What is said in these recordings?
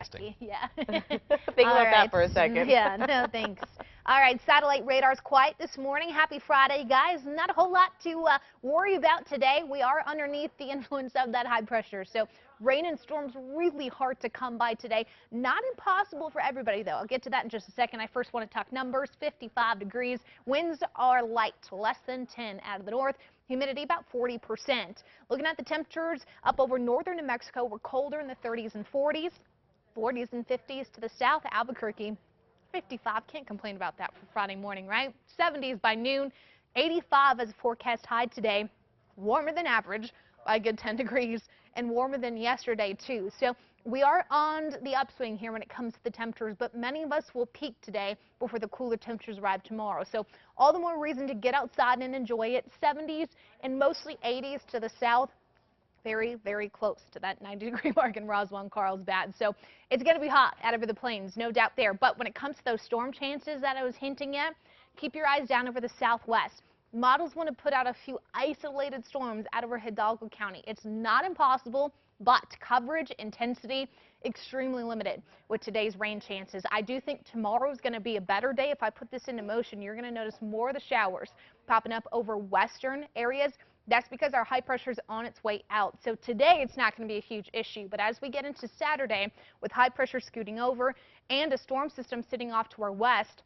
Yeah. Think All about right. that for a second. Yeah, no thanks. All right, satellite radar's quiet this morning. Happy Friday, guys. Not a whole lot to worry about today. We are underneath the influence of that high pressure, so rain and storms really hard to come by today. Not impossible for everybody, though. I'll get to that in just a second. I first want to talk numbers. 55 degrees. Winds are light, less than 10 out of the north. Humidity about 40%. Looking at the temperatures up over northern New Mexico, we're colder in the 30s and 40s. 40s and 50s to the south. Albuquerque, 55. Can't complain about that for Friday morning, right? 70s by noon. 85 as a forecast high today. Warmer than average by a good 10 degrees and warmer than yesterday, too. So we are on the upswing here when it comes to the temperatures, but many of us will peak today before the cooler temperatures arrive tomorrow. So all the more reason to get outside and enjoy it. 70s and mostly 80s to the south. Very, very close to that 90-degree mark in Roswell and Carlsbad. So it's going to be hot out over the plains, no doubt there. But when it comes to those storm chances that I was hinting at, keep your eyes down over the southwest. Models want to put out a few isolated storms out over Hidalgo County. It's not impossible, but coverage, intensity, extremely limited with today's rain chances. I do think tomorrow is going to be a better day. If I put this into motion, you're going to notice more of the showers popping up over western areas. That's because our high pressure is on its way out. So today it's not going to be a huge issue, but as we get into Saturday with high pressure scooting over and a storm system sitting off to our west,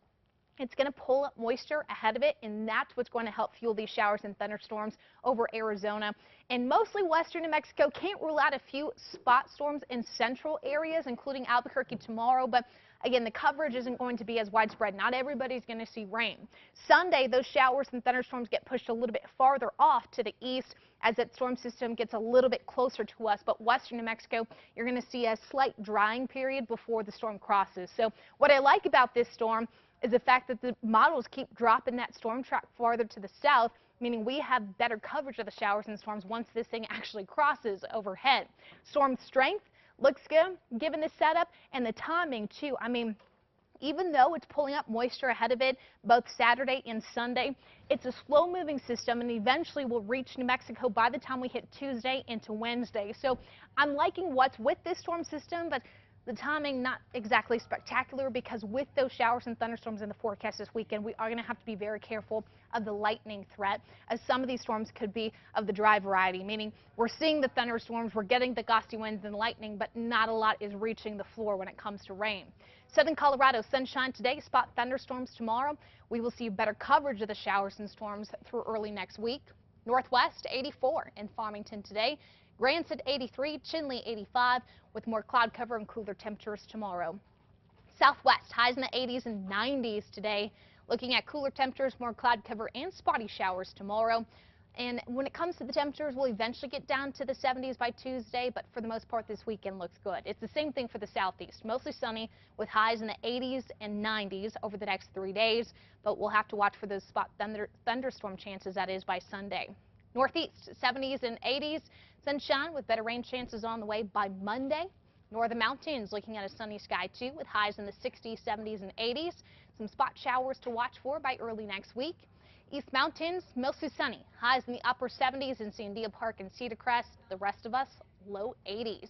it's going to pull up moisture ahead of it, and that's what's going to help fuel these showers and thunderstorms over Arizona and mostly western New Mexico. Can't rule out a few spot storms in central areas, including Albuquerque tomorrow, but again, the coverage isn't going to be as widespread. Not everybody's going to see rain. Sunday, those showers and thunderstorms get pushed a little bit farther off to the east as that storm system gets a little bit closer to us. But western New Mexico, you're going to see a slight drying period before the storm crosses. So what I like about this storm is the fact that the models keep dropping that storm track farther to the south, meaning we have better coverage of the showers and storms once this thing actually crosses overhead. Storm strength looks good given the setup and the timing too. I mean, even though it's pulling up moisture ahead of it both Saturday and Sunday, it's a slow moving system and eventually will reach New Mexico by the time we hit Tuesday into Wednesday. So I'm liking what's with this storm system, but the timing not exactly spectacular because with those showers and thunderstorms in the forecast this weekend, we are going to have to be very careful of the lightning threat, as some of these storms could be of the dry variety, meaning we're seeing the thunderstorms, we're getting the gusty winds and lightning, but not a lot is reaching the floor when it comes to rain. Southern Colorado, sunshine today, spot thunderstorms tomorrow. We will see better coverage of the showers and storms through early next week. Northwest, 84 in Farmington today. Grants at 83, Chinle 85, with more cloud cover and cooler temperatures tomorrow. Southwest, highs in the 80s and 90s today. Looking at cooler temperatures, more cloud cover and spotty showers tomorrow. And when it comes to the temperatures, we'll eventually get down to the 70s by Tuesday, but for the most part, this weekend looks good. It's the same thing for the southeast, mostly sunny with highs in the 80s and 90s over the next 3 days, but we'll have to watch for those spot thunderstorm chances, that is, by Sunday. Northeast, 70s and 80s, sunshine with better rain chances on the way by Monday. Northern Mountains looking at a sunny sky too with highs in the 60s, 70s, and 80s. Some spot showers to watch for by early next week. East Mountains, mostly sunny. Highs in the upper 70s in Sandia Park and Cedar Crest. The rest of us, low 80s.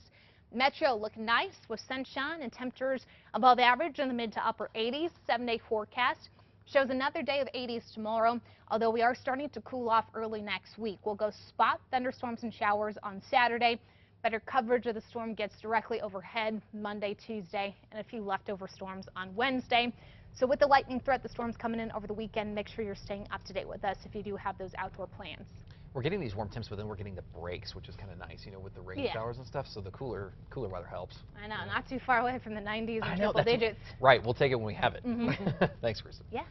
Metro looking nice with sunshine and temperatures above average in the mid to upper 80s. 7-day forecast shows another day of 80s tomorrow, although we are starting to cool off early next week. We'll go spot thunderstorms and showers on Saturday. Better coverage of the storm gets directly overhead Monday, Tuesday, and a few leftover storms on Wednesday. So with the lightning threat, the storms coming in over the weekend, make sure you're staying up to date with us if you do have those outdoor plans. We're getting these warm temps, but then we're getting the breaks, which is kind of nice, you know, with the rain showers and stuff. So the cooler weather helps. I know, not too far away from the 90s and triple digits. Right, we'll take it when we have it. Mm-hmm. Thanks, Kristen. Yeah.